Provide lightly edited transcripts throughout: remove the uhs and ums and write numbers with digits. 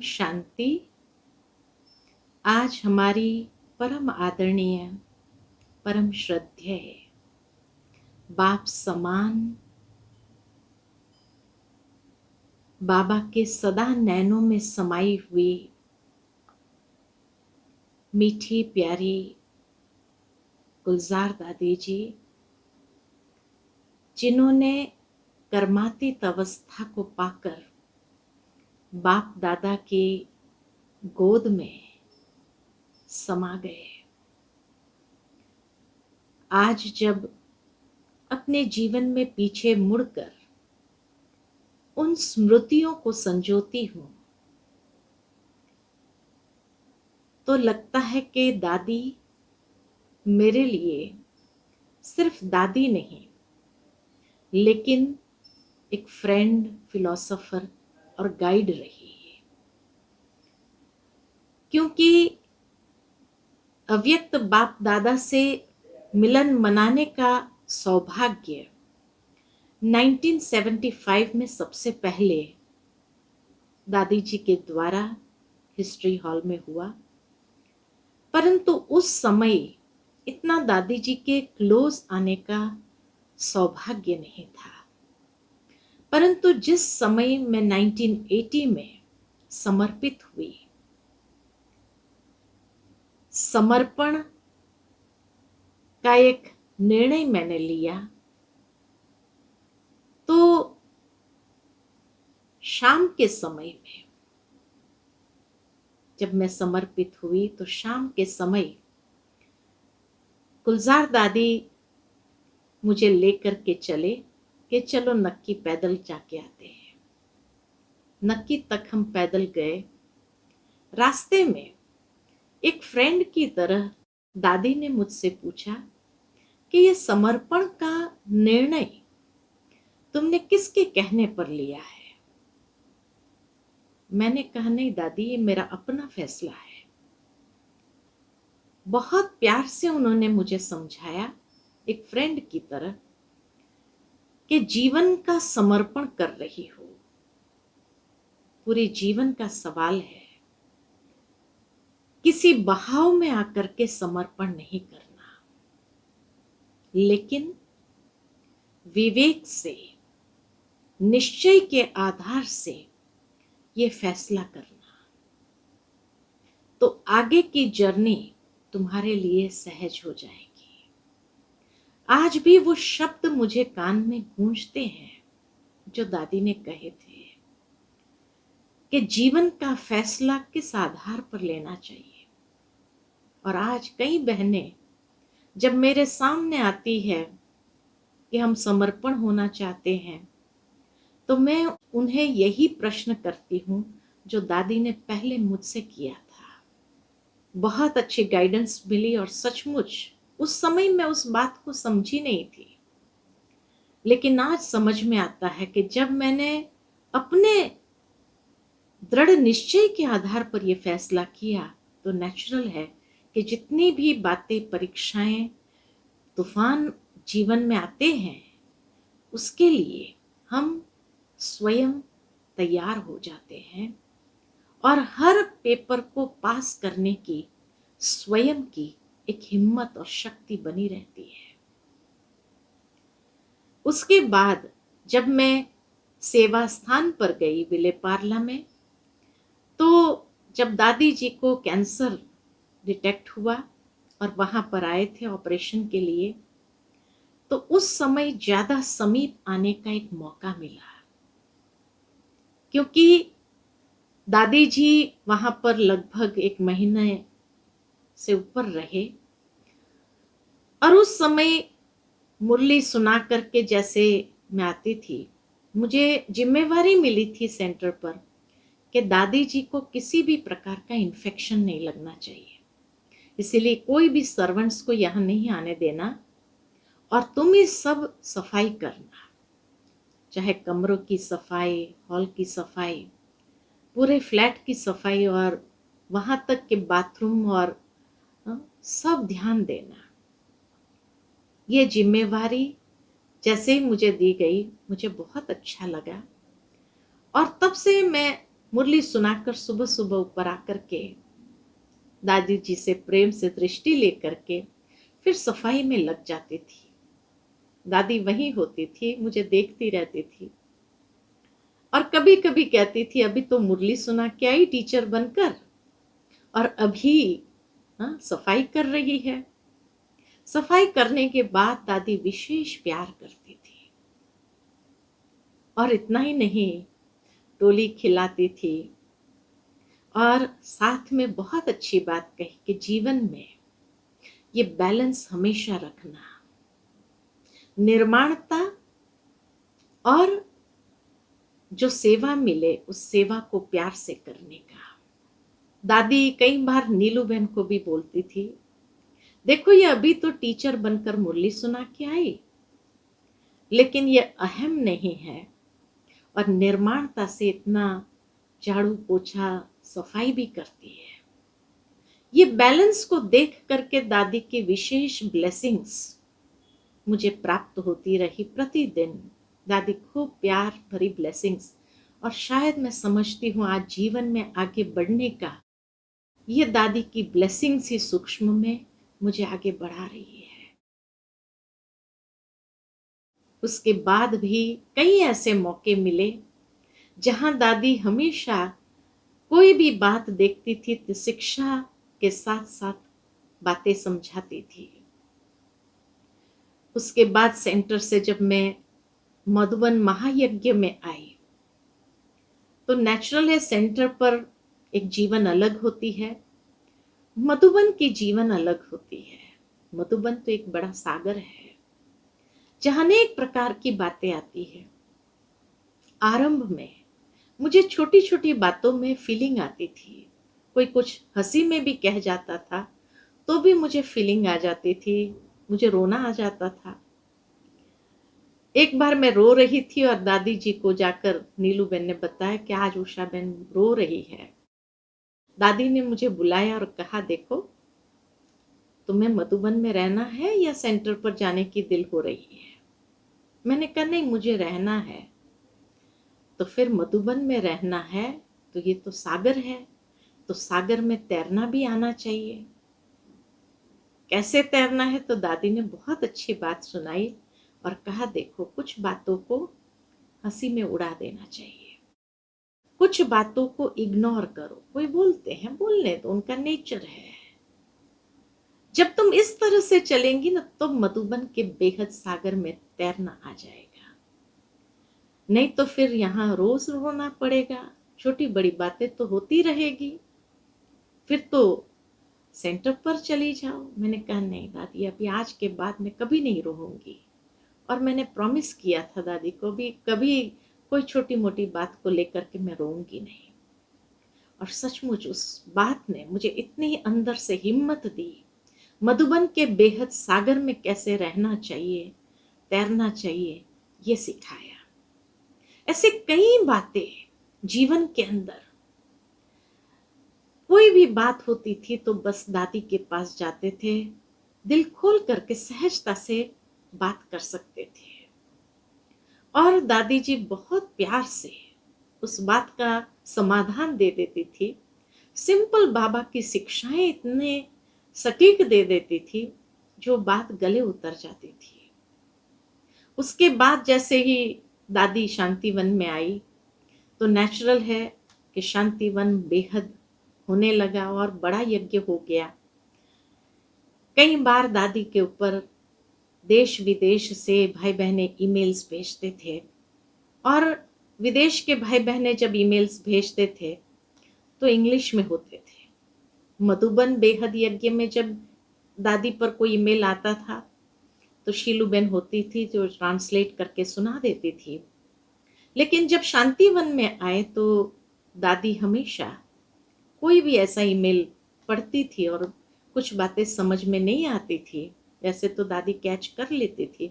शांति। आज हमारी परम आदरणीय, परम श्रद्धेय, बाप समान बाबा के सदा नैनों में समाई हुई मीठी प्यारी गुलजार दादी जी, जिन्होंने कर्मातीत अवस्था को पाकर बाप दादा की गोद में समा गए। आज जब अपने जीवन में पीछे मुड़कर उन स्मृतियों को संजोती हूँ तो लगता है कि दादी मेरे लिए सिर्फ दादी नहीं, लेकिन एक फ्रेंड, फिलोसोफर और गाइड रही है। क्योंकि अव्यक्त बाप दादा से मिलन मनाने का सौभाग्य 1975 में सबसे पहले दादी जी के द्वारा हिस्ट्री हॉल में हुआ, परंतु उस समय इतना दादी जी के क्लोज आने का सौभाग्य नहीं था। परंतु जिस समय मैं 1980 में समर्पित हुई, समर्पण का एक निर्णय मैंने लिया, तो शाम के समय में जब मैं समर्पित हुई तो शाम के समय गुलजार दादी मुझे लेकर के चले कि चलो नक्की पैदल जाके आते हैं। नक्की तक हम पैदल गए। रास्ते में एक फ्रेंड की तरह दादी ने मुझसे पूछा कि ये समर्पण का निर्णय तुमने किसके कहने पर लिया है? मैंने कहा, नहीं दादी, ये मेरा अपना फैसला है। बहुत प्यार से उन्होंने मुझे समझाया, एक फ्रेंड की तरह, कि जीवन का समर्पण कर रही हो, पूरे जीवन का सवाल है, किसी बहाव में आकर के समर्पण नहीं करना, लेकिन विवेक से, निश्चय के आधार से ये फैसला करना, तो आगे की जर्नी तुम्हारे लिए सहज हो जाएगी। आज भी वो शब्द मुझे कान में गूंजते हैं जो दादी ने कहे थे कि जीवन का फैसला किस आधार पर लेना चाहिए। और आज कई बहनें जब मेरे सामने आती है कि हम समर्पण होना चाहते हैं, तो मैं उन्हें यही प्रश्न करती हूँ जो दादी ने पहले मुझसे किया था। बहुत अच्छी गाइडेंस मिली और सचमुच उस समय मैं उस बात को समझी नहीं थी, लेकिन आज समझ में आता है कि जब मैंने अपने दृढ़ निश्चय के आधार पर यह फैसला किया, तो नेचुरल है कि जितनी भी बातें, परीक्षाएं, तूफान जीवन में आते हैं, उसके लिए हम स्वयं तैयार हो जाते हैं और हर पेपर को पास करने की स्वयं की एक हिम्मत और शक्ति बनी रहती है। उसके बाद जब मैं सेवा स्थान पर गई विलेपार्ला में, तो जब दादी जी को कैंसर डिटेक्ट हुआ और वहां पर आए थे ऑपरेशन के लिए, तो उस समय ज्यादा समीप आने का एक मौका मिला, क्योंकि दादी जी वहां पर लगभग 1 महीने से ऊपर रहे और उस समय मुरली सुना करके जैसे मैं आती थी, मुझे जिम्मेवारी मिली थी सेंटर पर कि दादी जी को किसी भी प्रकार का इन्फेक्शन नहीं लगना चाहिए, इसीलिए कोई भी सर्वेंट्स को यहाँ नहीं आने देना और तुम ही सब सफाई करना, चाहे कमरों की सफाई, हॉल की सफाई, पूरे फ्लैट की सफाई और वहां तक के बाथरूम और सब ध्यान देना। ये जिम्मेवारी जैसे ही मुझे दी गई, मुझे बहुत अच्छा लगा और तब से मैं मुरली सुनाकर सुबह सुबह ऊपर आकर के दादी जी से प्रेम से दृष्टि लेकर के फिर सफाई में लग जाती थी। दादी वहीं होती थी, मुझे देखती रहती थी और कभी कभी कहती थी अभी तो मुरली सुना के आई टीचर बनकर और अभी सफाई कर रही है। सफाई करने के बाद दादी विशेष प्यार करती थी और इतना ही नहीं, टोली खिलाती थी और साथ में बहुत अच्छी बात कही कि जीवन में ये बैलेंस हमेशा रखना, निर्माणता और जो सेवा मिले उस सेवा को प्यार से करने का। दादी कई बार नीलू बहन को भी बोलती थी, देखो ये अभी तो टीचर बनकर मुरली सुना के आई, लेकिन ये अहम नहीं है और निर्माणता से इतना झाड़ू पोछा सफाई भी करती है। ये बैलेंस को देख करके दादी की विशेष ब्लेसिंग्स मुझे प्राप्त होती रही प्रतिदिन। दादी खूब प्यार भरी ब्लेसिंग्स, और शायद मैं समझती हूँ आज जीवन में आगे बढ़ने का ये दादी की ब्लेसिंग्स ही सूक्ष्म में मुझे आगे बढ़ा रही है। उसके बाद भी कई ऐसे मौके मिले जहां दादी हमेशा कोई भी बात देखती थी तो शिक्षा के साथ साथ बातें समझाती थी। उसके बाद सेंटर से जब मैं मधुबन महायज्ञ में आई तो नेचुरल है सेंटर पर एक जीवन अलग होती है, मधुबन की जीवन अलग होती है। मधुबन तो एक बड़ा सागर है जहां अनेक प्रकार की बातें आती है। आरंभ में मुझे छोटी छोटी बातों में फीलिंग आती थी, कोई कुछ हंसी में भी कह जाता था तो भी मुझे फीलिंग आ जाती थी, मुझे रोना आ जाता था। एक बार मैं रो रही थी और दादी जी को जाकर नीलू बहन ने बताया कि आज उषा बहन रो रही है। दादी ने मुझे बुलाया और कहा, देखो तुम्हें मधुबन में रहना है या सेंटर पर जाने की दिल हो रही है? मैंने कहा नहीं, मुझे रहना है। तो फिर मधुबन में रहना है तो ये तो सागर है, तो सागर में तैरना भी आना चाहिए। कैसे तैरना है? तो दादी ने बहुत अच्छी बात सुनाई और कहा, देखो कुछ बातों को हंसी में उड़ा देना चाहिए, कुछ बातों को इग्नोर करो। कोई बोलते हैं, बोलने तो उनका नेचर है। जब तुम इस तरह से चलेंगी ना तो मधुबन के बेहद सागर में तैरना आ जाएगा, नहीं तो फिर यहाँ रोज रोना पड़ेगा, छोटी बड़ी बातें तो होती रहेगी, फिर तो सेंटर पर चली जाओ। मैंने कहा नहीं दादी, अभी आज के बाद मैं कभी नहीं रोऊंगी। और मैंने प्रॉमिस किया था दादी को भी कभी कोई छोटी मोटी बात को लेकर के मैं रोऊंगी नहीं। और सचमुच उस बात ने मुझे इतनी अंदर से हिम्मत दी, मधुबन के बेहद सागर में कैसे रहना चाहिए, तैरना चाहिए, ये सिखाया। ऐसे कई बातें जीवन के अंदर, कोई भी बात होती थी तो बस दादी के पास जाते थे, दिल खोल करके सहजता से बात कर सकते थे और दादी जी बहुत प्यार से उस बात का समाधान दे देती थी। सिंपल बाबा की शिक्षाएं इतने सटीक दे देती थी जो बात गले उतर जाती थी। उसके बाद जैसे ही दादी शांतिवन में आई तो नेचुरल है कि शांतिवन बेहद होने लगा और बड़ा यज्ञ हो गया। कई बार दादी के ऊपर देश विदेश से भाई बहनें ईमेल्स भेजते थे और विदेश के भाई बहनें जब ईमेल्स भेजते थे तो इंग्लिश में होते थे। मधुबन बेहद यज्ञ में जब दादी पर कोई ईमेल आता था तो शीलू बहन होती थी जो ट्रांसलेट करके सुना देती थी। लेकिन जब शांतिवन में आए तो दादी हमेशा कोई भी ऐसा ईमेल पढ़ती थी और कुछ बातें समझ में नहीं आती थी, वैसे तो दादी कैच कर लेती थी,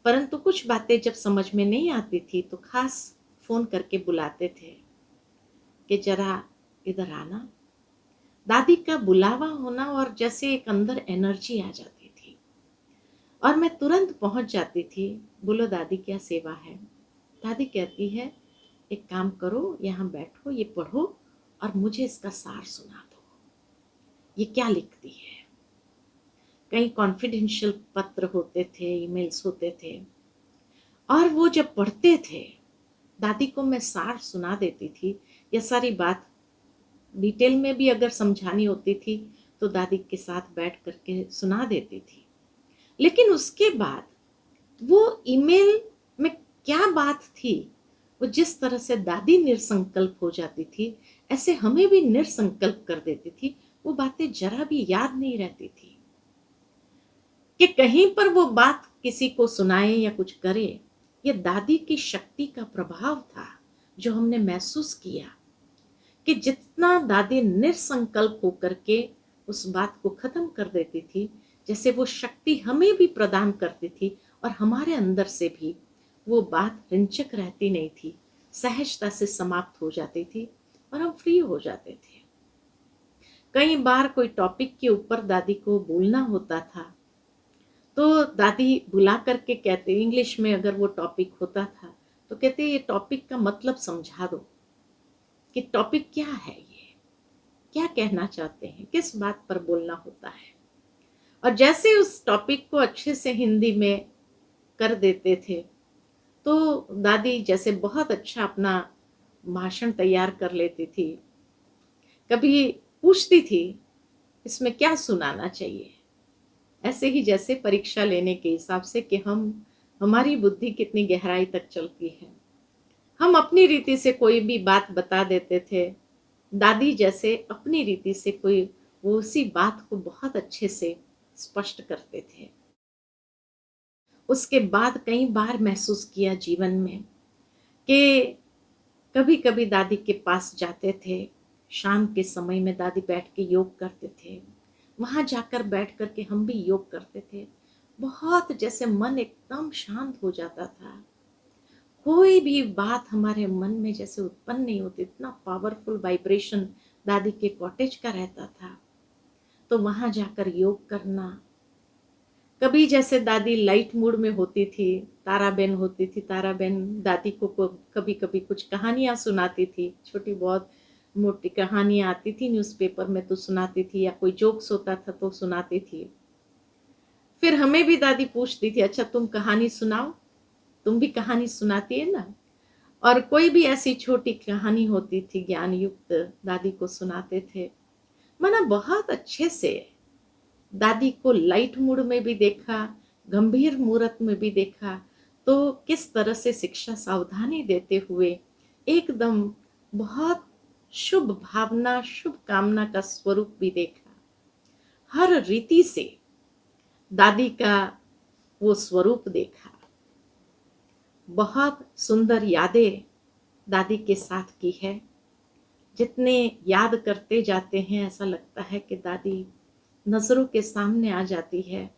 परंतु कुछ बातें जब समझ में नहीं आती थी तो खास फोन करके बुलाते थे कि जरा इधर आना। दादी का बुलावा होना और जैसे एक अंदर एनर्जी आ जाती थी और मैं तुरंत पहुंच जाती थी। बोलो दादी क्या सेवा है? दादी कहती है एक काम करो, यहाँ बैठो, ये पढ़ो और मुझे इसका सार सुना दो, ये क्या लिखती है। कई कॉन्फिडेंशियल पत्र होते थे, ईमेल्स होते थे, और वो जब पढ़ते थे, दादी को मैं सार सुना देती थी। ये सारी बात डिटेल में भी अगर समझानी होती थी तो दादी के साथ बैठ करके सुना देती थी। लेकिन उसके बाद वो ईमेल में क्या बात थी, वो जिस तरह से दादी निरसंकल्प हो जाती थी, ऐसे हमें भी निरसंकल्प कर देती थी। वो बातें जरा भी याद नहीं रहती थी कि कहीं पर वो बात किसी को सुनाए या कुछ करे। ये दादी की शक्ति का प्रभाव था जो हमने महसूस किया कि जितना दादी निरसंकल्प होकर के उस बात को खत्म कर देती थी, जैसे वो शक्ति हमें भी प्रदान करती थी और हमारे अंदर से भी वो बात रिंचक रहती नहीं थी, सहजता से समाप्त हो जाती थी और हम फ्री हो जाते थे। कई बार कोई टॉपिक के ऊपर दादी को बोलना होता था तो दादी बुला करके कहते, इंग्लिश में अगर वो टॉपिक होता था तो कहते ये टॉपिक का मतलब समझा दो कि टॉपिक क्या है, ये क्या कहना चाहते हैं, किस बात पर बोलना होता है। और जैसे उस टॉपिक को अच्छे से हिंदी में कर देते थे तो दादी जैसे बहुत अच्छा अपना भाषण तैयार कर लेती थी। कभी पूछती थी इसमें क्या सुनाना चाहिए, ऐसे ही जैसे परीक्षा लेने के हिसाब से कि हम हमारी बुद्धि कितनी गहराई तक चलती है। हम अपनी रीति से कोई भी बात बता देते थे, दादी जैसे अपनी रीति से कोई वो उसी बात को बहुत अच्छे से स्पष्ट करते थे। उसके बाद कई बार महसूस किया जीवन में कि कभी कभी दादी के पास जाते थे, शाम के समय में दादी बैठ के योग करते थे, वहां जाकर बैठ करके हम भी योग करते थे। बहुत जैसे मन एकदम शांत हो जाता था, कोई भी बात हमारे मन में जैसे उत्पन्न नहीं होती, इतना पावरफुल वाइब्रेशन दादी के कॉटेज का रहता था। तो वहां जाकर योग करना। कभी जैसे दादी लाइट मूड में होती थी, तारा बहन होती थी, तारा बहन दादी को कभी कभी कुछ कहानियां सुनाती थी, छोटी बहुत मोटी कहानियां आती थी न्यूज़पेपर में तो सुनाती थी, या कोई जोक्स होता था तो सुनाती थी। फिर हमें भी दादी पूछती थी, अच्छा तुम कहानी सुनाओ, तुम भी कहानी सुनाती है ना। और कोई भी ऐसी छोटी कहानी होती थी ज्ञान युक्त, दादी को सुनाते थे। मैंने बहुत अच्छे से दादी को लाइट मूड में भी देखा, गंभीर मूरत में भी देखा, तो किस तरह से शिक्षा सावधानी देते हुए एकदम बहुत शुभ भावना, शुभ कामना का स्वरूप भी देखा। हर रीति से दादी का वो स्वरूप देखा। बहुत सुंदर यादें दादी के साथ की है। जितने याद करते जाते हैं ऐसा लगता है कि दादी नजरों के सामने आ जाती है,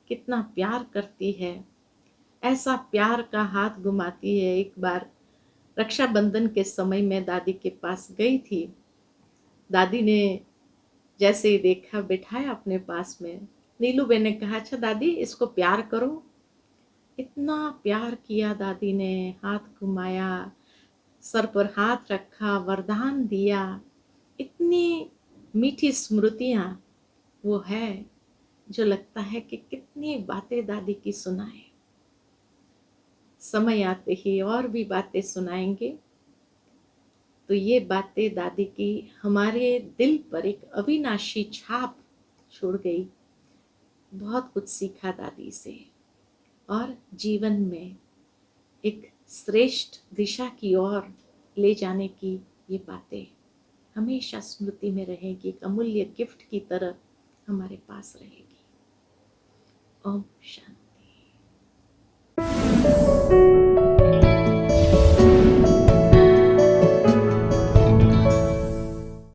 कितना प्यार करती है, ऐसा प्यार का हाथ घुमाती है। एक बार रक्षाबंधन के समय में दादी के पास गई थी, दादी ने जैसे ही देखा बिठाया अपने पास में, नीलू बहन ने कहा अच्छा दादी इसको प्यार करो। इतना प्यार किया दादी ने, हाथ घुमाया, सर पर हाथ रखा, वरदान दिया। इतनी मीठी स्मृतियां वो है जो लगता है कि कितनी बातें दादी की सुनाए। समय आते ही और भी बातें सुनाएंगे। तो ये बातें दादी की हमारे दिल पर एक अविनाशी छाप छोड़ गई। बहुत कुछ सीखा दादी से और जीवन में एक श्रेष्ठ दिशा की ओर ले जाने की ये बातें हमेशा स्मृति में रहेगी, एक अमूल्य गिफ्ट की तरह हमारे पास रहेगी। ओम शांति।